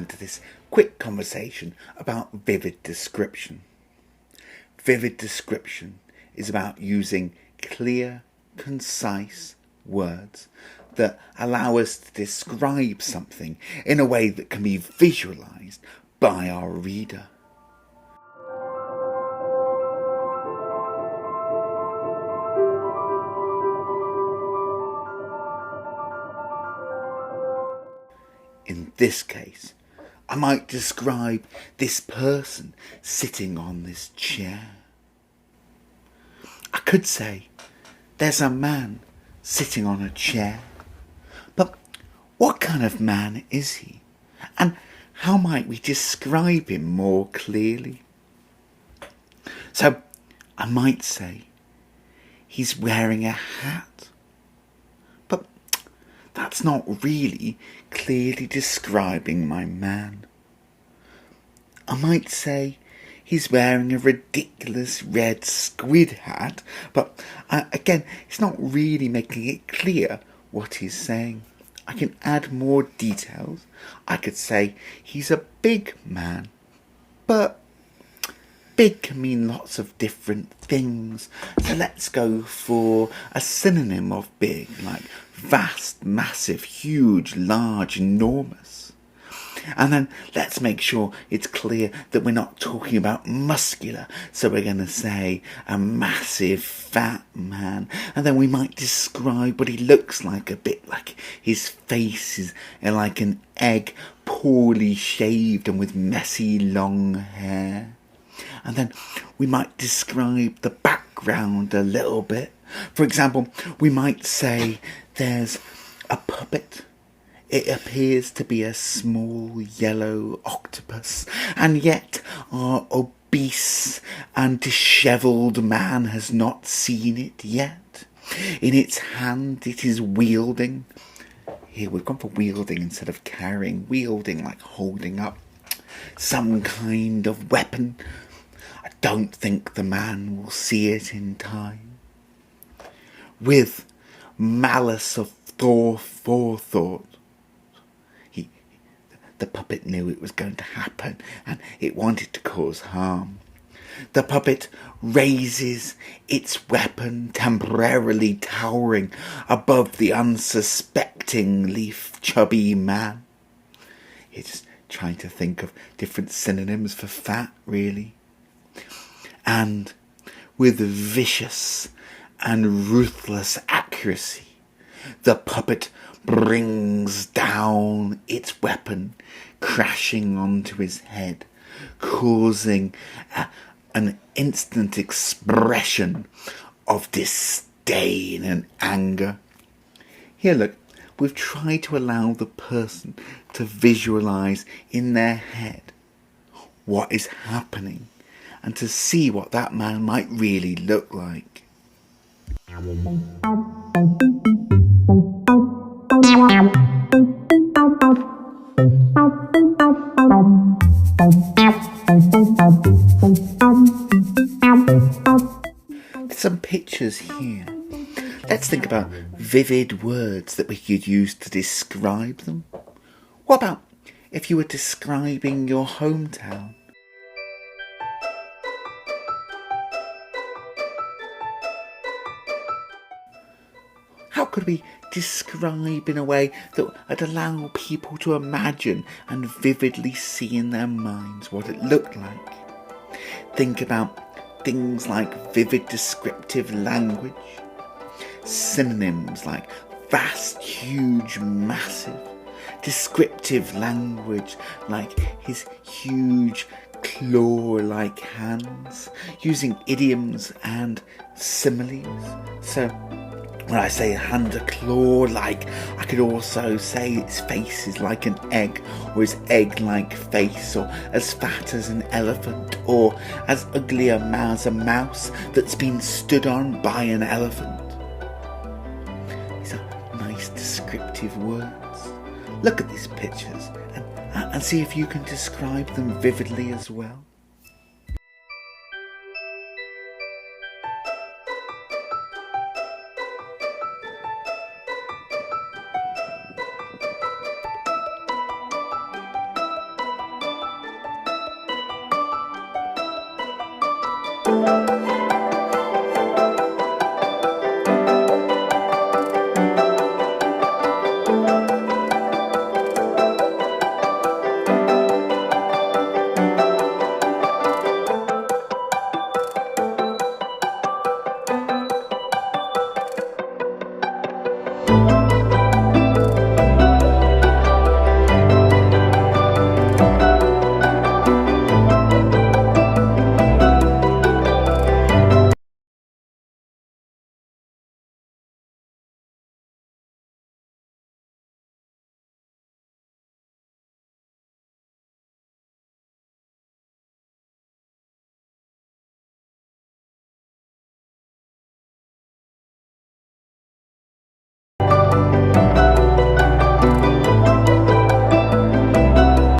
return to this quick conversation about vivid description. Vivid description is about using clear, concise words that allow us to describe something in a way that can be visualized by our reader. In this case, I might describe this person sitting on this chair. I could say, there's a man sitting on a chair. But what kind of man is he? And how might we describe him more clearly? So, I might say, he's wearing a hat. But that's not really clearly describing my man. I might say he's wearing a ridiculous red squid hat, but again, it's not really making it clear what he's saying. I can add more details. I could say he's a big man, but big can mean lots of different things. So let's go for a synonym of big, like vast, massive, huge, large, enormous. And then let's make sure it's clear that we're not talking about muscular. So we're going to say a massive fat man. And then we might describe what he looks like a bit, like his face is like an egg, poorly shaved and with messy long hair. And then we might describe the background a little bit. For example, we might say there's a puppet. It appears to be a small yellow octopus, and yet our obese and dishevelled man has not seen it yet. In its hand it is wielding. Here we've gone for wielding instead of carrying. Wielding, like holding up some kind of weapon. I don't think the man will see it in time. With malice of forethought, the puppet knew it was going to happen and it wanted to cause harm. The puppet raises its weapon, temporarily towering above the unsuspectingly chubby man. It's trying to think of different synonyms for fat, really. And with vicious and ruthless accuracy, the puppet brings down its weapon, crashing onto his head, causing an instant expression of disdain and anger. Here, look, we've tried to allow the person to visualise in their head what is happening and to see what that man might really look like. There's some pictures here. Let's think about vivid words that we could use to describe them. What about if you were describing your hometown? How could we describe in a way that would allow people to imagine and vividly see in their minds what it looked like? Think about things like vivid descriptive language, synonyms like vast, huge, massive, descriptive language like his huge claw-like hands, using idioms and similes. So when I say hand a claw-like, I could also say its face is like an egg, or its egg-like face, or as fat as an elephant, or as ugly as a mouse that's been stood on by an elephant. These are nice descriptive words. Look at these pictures and see if you can describe them vividly as well. you.